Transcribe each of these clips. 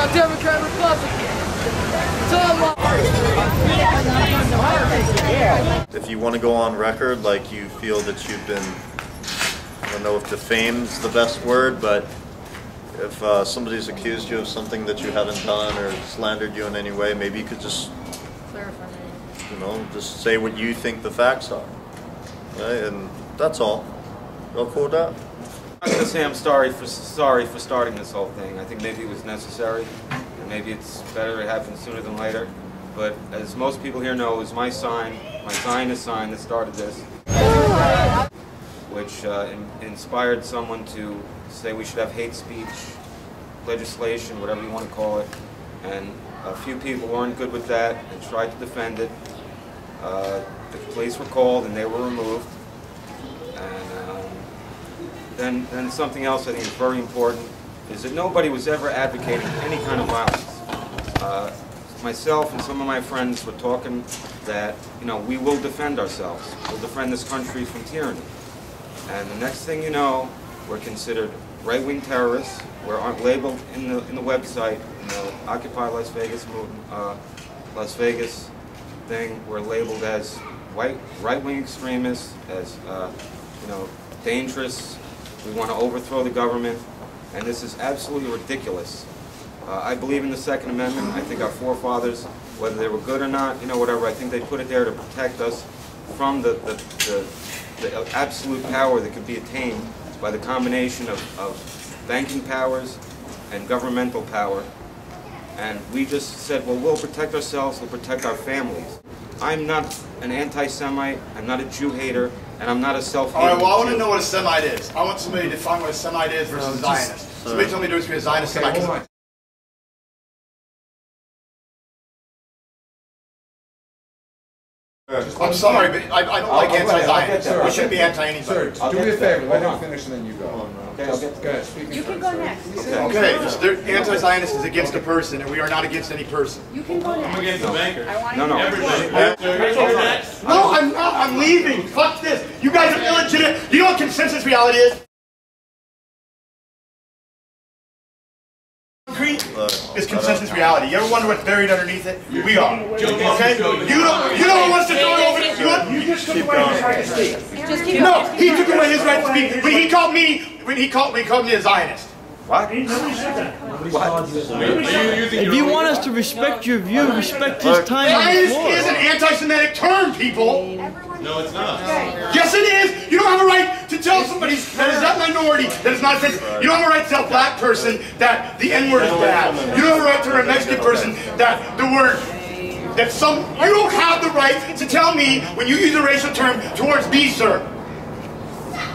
got Democrat, Republican. If you want to go on record like you feel that you've been, I don't know if defamed's the best word, but if somebody's accused you of something that you haven't done or slandered you in any way, maybe you could just Clarify. you know, just say what you think the facts are, right? And that's all. Y'all cool with that? I'm going to say I'm sorry for starting this whole thing. I think maybe it was necessary, and maybe it's better it happened sooner than later. But as most people here know, it was my sign, my Zionist sign that started this, which inspired someone to say we should have hate speech legislation, whatever you want to call it. And a few people weren't good with that and tried to defend it. The police were called and they were removed. And then something else I think is very important is that nobody was ever advocating any kind of violence. Myself and some of my friends were talking that, you know, we will defend ourselves. We'll defend this country from tyranny. And the next thing you know, we're considered right-wing terrorists. We're labeled in the website, in the Occupy Las Vegas movement, Las Vegas thing. We're labeled as right-wing extremists, as you know, dangerous. We want to overthrow the government, and this is absolutely ridiculous. I believe in the Second Amendment. I think our forefathers, whether they were good or not, you know, whatever, I think they put it there to protect us from the absolute power that could be attained by the combination of banking powers and governmental power. And we just said, well, we'll protect ourselves, we'll protect our families. I'm not an anti-Semite, I'm not a Jew hater, and I'm not a self-hating All right, well, I want Jew. to know what a Semite is. I want somebody to define what a Semite is versus a Zionist. Somebody tell me the difference between a Zionist and a Semite. I'm sorry, but I don't like anti-Zionists. We shouldn't be anti-anybody. Sir, do me a favor, let him finish and then you go. Okay, I'll get Go ahead, speak. You can go next. Okay, anti-Zionist is against a person, and we are not against any person. You can go next. I'm against the banker. No. No, I'm not. I'm leaving. Fuck this. You guys are illegitimate. You know what consensus reality is? Concrete is consensus reality. You ever wonder what's buried underneath it? We are. Okay? You know who wants to throw it over? You just took away his right to speak. No, he took away his right to speak when he called me a Zionist. What? If you want us to respect your view, respect his time on the Zionist floor. is an anti-Semitic term, people. No, it's not. Yes, it is. You don't have a right to tell somebody that is that minority that is not offensive. You don't have a right to tell a black person that the N-word is bad. You don't have a right to tell a Mexican person that the word, that some, you don't have the right to tell me when you use a racial term towards me, sir.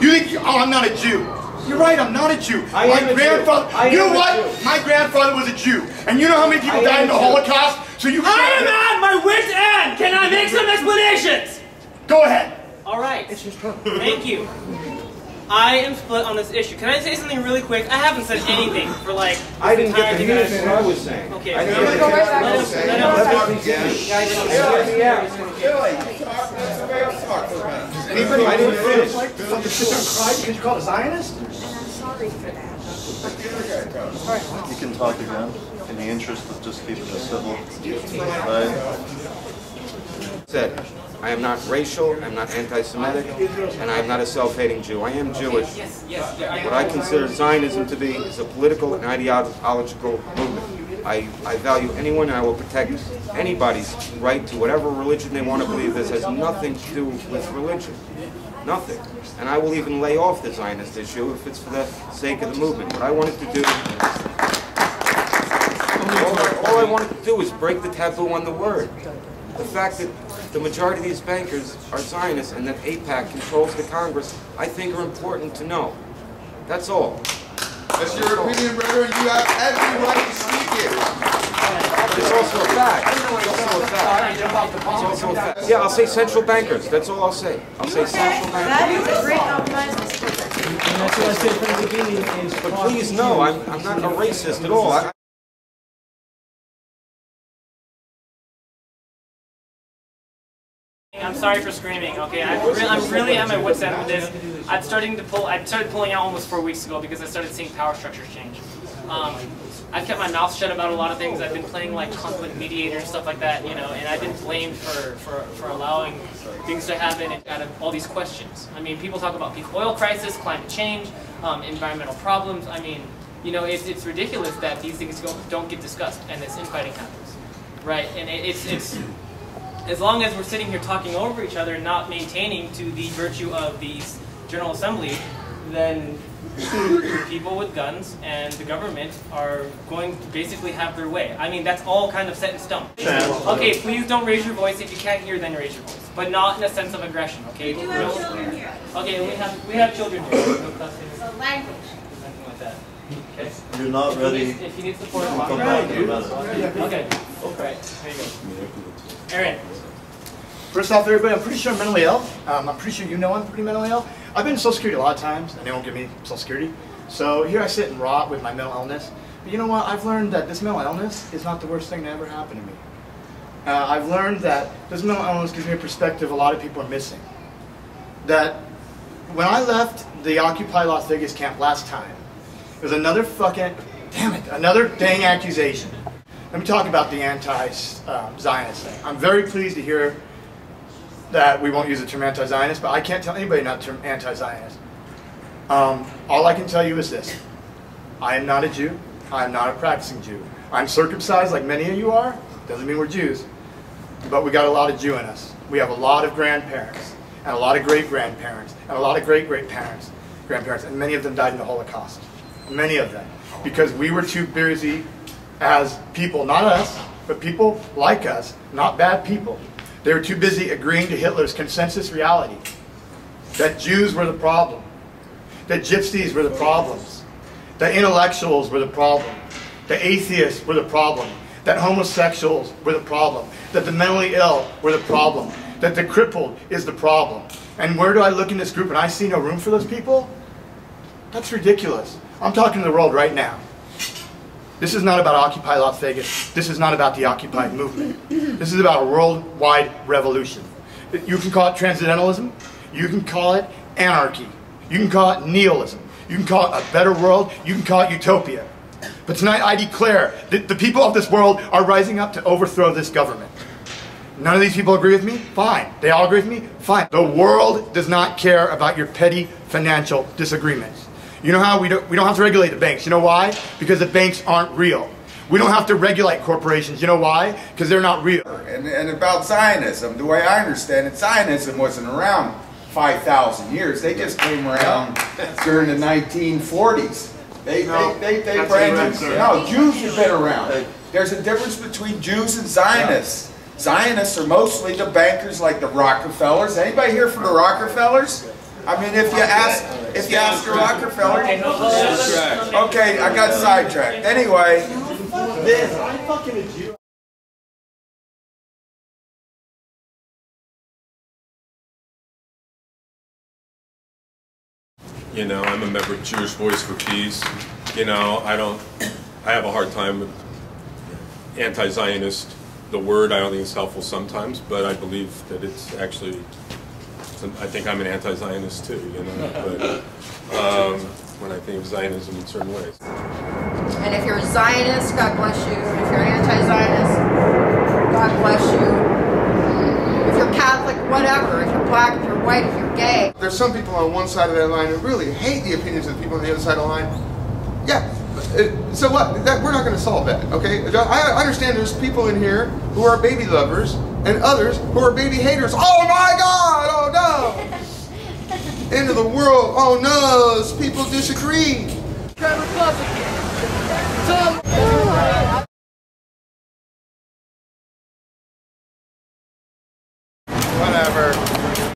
You think, oh, I'm not a Jew. You're right, I'm not a Jew. My grandfather, you know what? My grandfather was a Jew. And you know how many people died in the Holocaust? So you I am at my wit's end! Can I make some explanations? Go ahead. All right. Thank you. I am split on this issue. Can I say something really quick? I haven't said anything for like I didn't get to entire finish what I was saying. Okay. I didn't get to I didn't finish. Fucking sit there and cry because you called a Zionist? And I'm sorry for that. You can talk again in the interest of just keeping it civil, right? Said, I am not racial, I'm not anti-Semitic, and I am not a self-hating Jew. I am Jewish. What I consider Zionism to be is a political and ideological movement. I value anyone, and I will protect anybody's right to whatever religion they want to believe. This has nothing to do with religion. Nothing. And I will even lay off the Zionist issue if it's for the sake of the movement. What I wanted to do, all I wanted to do is break the taboo on the word. The fact that the majority of these bankers are Zionists and that AIPAC controls the Congress, I think are important to know. That's all. That's your opinion, brother, and you have every right to speak it. It's also a fact. It's also a fact. It's also a fact. Yeah, I'll say central bankers. That's all I'll say. I'll say central bankers. That is a great compromise, Mr. President. And that's what I said from the beginning is But please, no, I'm not a racist at all. I'm sorry for screaming. Okay, I'm really at my wit's end with this. I started pulling out almost 4 weeks ago because I started seeing power structures change. I've kept my mouth shut about a lot of things. I've been playing like conflict mediator and stuff like that, you know, and I've been blamed for allowing things to happen out of all these questions. I mean, people talk about peak oil crisis, climate change, environmental problems. I mean, you know, it's ridiculous that these things don't get discussed and this infighting happens, right? And it's as long as we're sitting here talking over each other and not maintaining to the virtue of the General Assembly, then people with guns and the government are going to basically have their way. I mean, that's all kind of set in stone. Okay, please don't raise your voice. If you can't hear, then raise your voice, but not in a sense of aggression. Okay. We do have children here. Okay, we have children here. So language. Nothing like that. Okay. You're not ready. If you need support, Come back in a minute. okay. Alright, there you go. Aaron. First off, everybody, I'm pretty sure I'm mentally ill. I'm pretty sure you know I'm pretty mentally ill. I've been in Social Security a lot of times, and they won't give me Social Security. So here I sit and rot with my mental illness. But you know what? I've learned that this mental illness is not the worst thing that ever happened to me. I've learned that this mental illness gives me a perspective a lot of people are missing. That when I left the Occupy Las Vegas camp last time, it was another fucking, damn it, another dang accusation. Let me talk about the anti-Zionist thing. I'm very pleased to hear that we won't use the term anti-Zionist, but I can't tell anybody not to term anti-Zionist. All I can tell you is this. I am not a Jew. I am not a practicing Jew. I'm circumcised like many of you are. Doesn't mean we're Jews. But we got a lot of Jew in us. We have a lot of grandparents, and a lot of great-grandparents, and a lot of great-great-parents, grandparents, and many of them died in the Holocaust. Many of them. Because we were too busy as people, not us, but people like us, not bad people. They were too busy agreeing to Hitler's consensus reality. That Jews were the problem. That gypsies were the problems. That intellectuals were the problem. That atheists were the problem. That homosexuals were the problem. That the mentally ill were the problem. That the crippled is the problem. And where do I look in this group and I see no room for those people? That's ridiculous. I'm talking to the world right now. This is not about Occupy Las Vegas. This is not about the Occupy movement. This is about a worldwide revolution. You can call it transcendentalism. You can call it anarchy. You can call it nihilism. You can call it a better world. You can call it utopia. But tonight I declare that the people of this world are rising up to overthrow this government. None of these people agree with me? Fine. They all agree with me? Fine. The world does not care about your petty financial disagreements. You know how we don't have to regulate the banks. You know why? Because the banks aren't real. We don't have to regulate corporations. You know why? Because they're not real. And about Zionism, the way I understand it, Zionism wasn't around 5,000 years. They just came around during the 1940s. They branded, no, Jews have been around. There's a difference between Jews and Zionists. Zionists are mostly the bankers like the Rockefellers. Anybody here from the Rockefellers? I mean, if you ask the Rockefeller, okay, I got sidetracked. Anyway, I'm fucking a Jew. You know, I'm a member of Jewish Voice for Peace. You know, I have a hard time with anti-Zionist. The word, I don't think it's helpful sometimes, but I believe that it's actually, I think I'm an anti-Zionist too, you know, but when I think of Zionism in certain ways. And if you're a Zionist, God bless you. And if you're an anti-Zionist, God bless you. If you're Catholic, whatever. If you're black, if you're white, if you're gay. there's some people on one side of that line who really hate the opinions of the people on the other side of the line. Yeah. So what? We're not going to solve that, okay? I understand there's people in here who are baby lovers and others who are baby haters. Oh my God! Oh no! End of the world. Oh no! People disagree. Republican.